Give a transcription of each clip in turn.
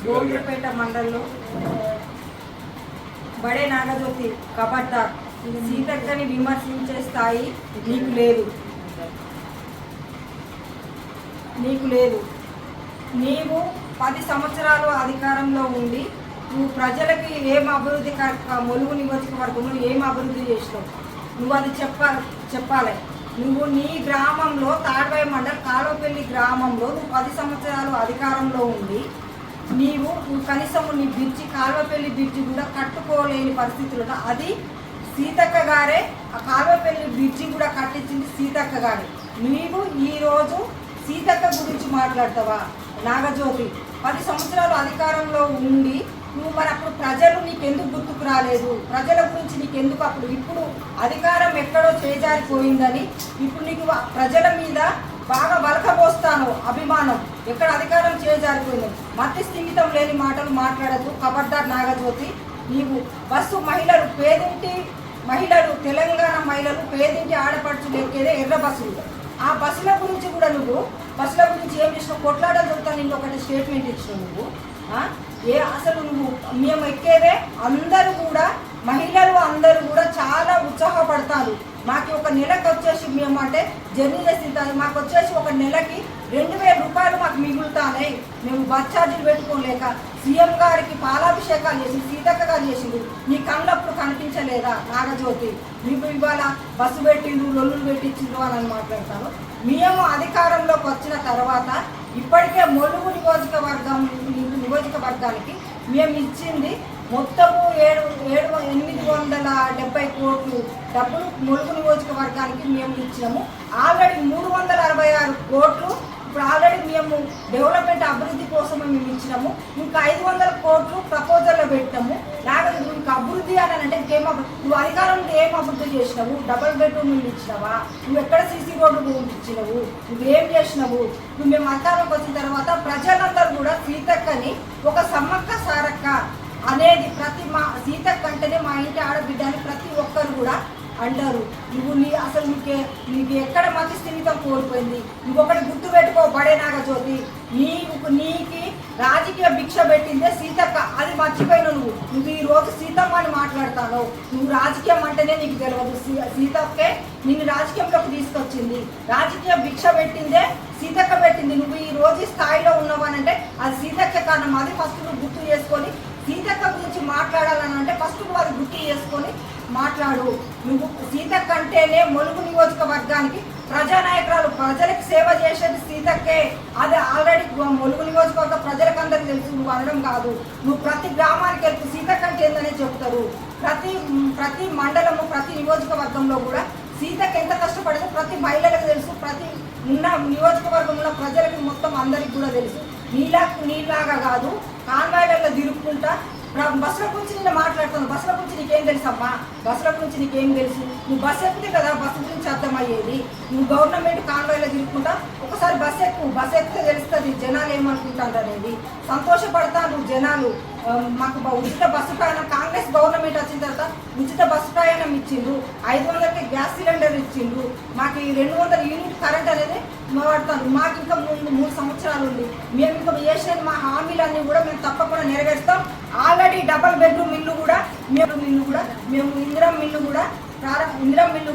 గోవిందపేట మండలంలో బడే నాగజ్యోతి కబడ్దార్ సీతక్కని విమర్శించే స్థాయి నీకు లేదు. నీవు 10 సంవత్సరాలు అధికారంలో ఉండి నువ్వు ప్రజలకి ఏం అభివృద్ధి ములుగు నియోజకవర్గంలో ఏం అభివృద్ధి చేసినావు నువ్వు అది చెప్పాలి. నువ్వు నీ గ్రామంలో తాడ్వాయి మండల్ కాలువపల్లి గ్రామంలో నువ్వు 10 సంవత్సరాలు అధికారంలో ఉండి నువ్వు కనీసం నీ బ్రిడ్జి కాలువపల్లి బ్రిడ్జి కూడా కట్టుకోలేని పరిస్థితుల్లో అది సీతక్క గారే ఆ కాలువపల్లి బ్రిడ్జి కూడా కట్టించింది సీతక్క గారే. నీవు ఈరోజు సీతక్క గురించి మాట్లాడతావా? నాగజ్యోతి 10 సంవత్సరాలు అధికారంలో ఉండి నువ్వు మరి అప్పుడు ప్రజలు నీకెందుకు గుర్తుకు రాలేదు? ప్రజల గురించి నీకెందుకు ఇప్పుడు అధికారం ఎక్కడో చేజారిపోయిందని ఇప్పుడు నీకు ప్రజల మీద బాగా వలకబోస్తాను అభిమానం ఎక్కడ అధికారం చేజారిపోయిందని మతి స్థిమితం లేని మాటలు మాట్లాడద్దు. ఖబర్దార్ నాగజ్యోతి. నీవు బస్సు మహిళలు పేదింటి మహిళలు తెలంగాణ మహిళలు పేదింటి ఆడపడుచులు ఎక్కేదే ఎర్ర బస్సులు. ఆ బస్సుల గురించి కూడా నువ్వు బస్సుల గురించి ఏం చేసినావు? కొట్లాడలు దొరుకుతా నిన్ను ఒకటి స్టేట్మెంట్ ఇచ్చినావు నువ్వు. అసలు నువ్వు మేము ఎక్కేదే అందరూ కూడా మహిళలు అందరూ కూడా చాలా ఉత్సాహపడతారు. మాకు ఒక నెలకు వచ్చేసి మేము అంటే జర్నీ చేస్తుంటాను మాకు వచ్చేసి ఒక నెలకి 2000 రూపాయలు మాకు మిగులుతానే. మేము బస్ ఛార్జీలు పెట్టుకోలేక సీఎం గారికి పాలాభిషేకాలు చేసి సీతక్క గారు చేసిండు. నీ కళ్ళప్పుడు కనిపించలేదా నాగజ్యోతి? మీకు ఇవాళ బస్సు పెట్టిండు లొల్లులు పెట్టించిండు అని మాట్లాడతాను. మేము అధికారంలోకి వచ్చిన తర్వాత ఇప్పటికే ములుగు నియోజకవర్గానికి మేము ఇచ్చింది మొత్తము 870 కోట్లు డబ్బులు ములుగు నియోజకవర్గానికి మేము ఇచ్చినాము. ఆల్రెడీ 366 కోట్లు ఇప్పుడు ఆల్రెడీ మేము డెవలప్మెంట్ అభివృద్ధి కోసం మేము ఇచ్చినాము. ఇంకా 500 కోట్లు ప్రపోజల్లో పెట్టాము. లేకపోతే నీకు అభివృద్ధి అని అంటే నువ్వు అధికారంలో ఏం అభివృద్ధి చేసినావు? డబుల్ బెడ్రూమ్ ఇల్లు ఇచ్చినావా? నువ్వు ఎక్కడ సీసీ రోడ్డు ఇచ్చినావు? నువ్వేం చేసినావు? నువ్వు మేము అధికారంలోకి వచ్చిన తర్వాత ప్రజలందరూ కూడా సీతక్కని ఒక సమ్మక్క సారక్క అనేది సీతక్క అంటేనే మా ఇంటి ఆడబిడ్డ అని ప్రతి ఒక్కరు కూడా అంటారు. నువ్వు అసలు నీకు ఎక్కడ మతి స్థిమితం కోల్పోయింది? నువ్వు ఒకటి గుర్తు పెట్టుకో బడే నాగజ్యోతి. నీకు రాజకీయ భిక్ష పెట్టిందే సీతక్క, అది మర్చిపోయినావు నువ్వు ఈ రోజు సీతమ్మ అని మాట్లాడతావు. నువ్వు రాజకీయం అంటేనే నీకు తెలియదు. సీతక్కే నిన్ను రాజకీయంలోకి తీసుకొచ్చింది. రాజకీయ భిక్ష పెట్టిందే సీతక్క పెట్టింది. నువ్వు ఈ రోజు స్థాయిలో ఉన్నావనంటే అది సీతక్క కారణం. అది ఫస్ట్ నువ్వు గుర్తు చేసుకొని సీతక్క గురించి మాట్లాడాలని అంటే ఫస్ట్ నువ్వు అది గుర్తు చేసుకొని మాట్లాడు. నువ్వు సీతక్క అంటేనే ములుగు నియోజకవర్గానికి ప్రజానాయకురాలు, ప్రజలకు సేవ చేసేది సీతక్కే. అది ఆల్రెడీ ములుగు నియోజకవర్గ ప్రజలకు అందరికీ తెలుసు. నువ్వు అనడం కాదు. నువ్వు ప్రతి గ్రామానికి వెళ్తూ సీతక్క అంటే ఏందనే చెప్తారు. ప్రతి మండలము ప్రతి నియోజకవర్గంలో కూడా సీతక్క ఎంత కష్టపడేదో ప్రతి మహిళలకు తెలుసు. ప్రతి ఉన్న నియోజకవర్గంలో ప్రజలకు మొత్తం అందరికి కూడా తెలుసు. నీలాగా కాదు కాన్వాయ్లలో తిరుగుకుంటా బస్సుల గురించి నేను మాట్లాడుతాను. బస్సుల గురించి నీకేం తెలుసమ్మా? బస్సుల గురించి నీకేం తెలుసు? నువ్వు బస్సు ఎక్కితే కదా బస్సు గురించి అర్థమయ్యేది. నువ్వు గవర్నమెంట్ కాన్వాయ్లో తిరుగుకుంటా ఒకసారి బస్సు ఎక్కితే తెలుస్తుంది జనాలు ఏమనుకుంటారు అనేది. సంతోషపడతాను జనాలు. మాకు ఉచిత బస్సు ప్రయాణం కాంగ్రెస్ గవర్నమెంట్ వచ్చిన తర్వాత ఉచిత బస్సు ప్రయాణం ఇచ్చిండు. 500కి గ్యాస్ సిలిండర్ ఇచ్చిండు. మాకు 200 యూనిట్ కరెంట్ అనేది వాడతాను. మాకు ఇంకా 3 సంవత్సరాలు ఉంది. మేము ఇంకా చేసిన మా హామీలన్నీ కూడా మేము తప్పకుండా నెరవేరుస్తాం. ఆల్రెడీ డబుల్ బెడ్రూమ్ ఇల్లు కూడా మేము ఇందిరం మిల్లు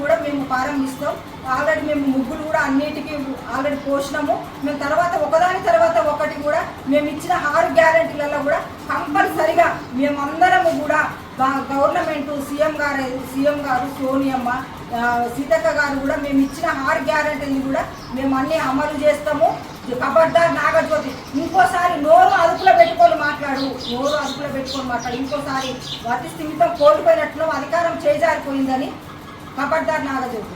కూడా మేము ప్రారంభిస్తాం. ఆల్రెడీ మేము ముగ్గులు కూడా అన్నిటికీ ఆల్రెడీ పోసినాము. మేము తర్వాత ఒకదాని తర్వాత ఒకటి కూడా మేము ఇచ్చిన 6 గ్యారెంటీలలో కూడా కంపల్సరిగా మేమందరము కూడా గవర్నమెంట్ సీఎం గారు సోనియమ్మ సీతక్క గారు కూడా మేము ఇచ్చిన 6 గ్యారెంటీలు కూడా మేము అన్నీ అమలు చేస్తాము. ఖబర్దార్ నాగజ్యోతి. ఇంకోసారి నోరు అదుపులో పెట్టుకొని మాట్లాడు. ఇంకోసారి వాటి స్థిమితం కోల్పోయినట్లు అధికారం చేజారిపోయిందని. ఖబర్దార్ నాగజ్యోతి.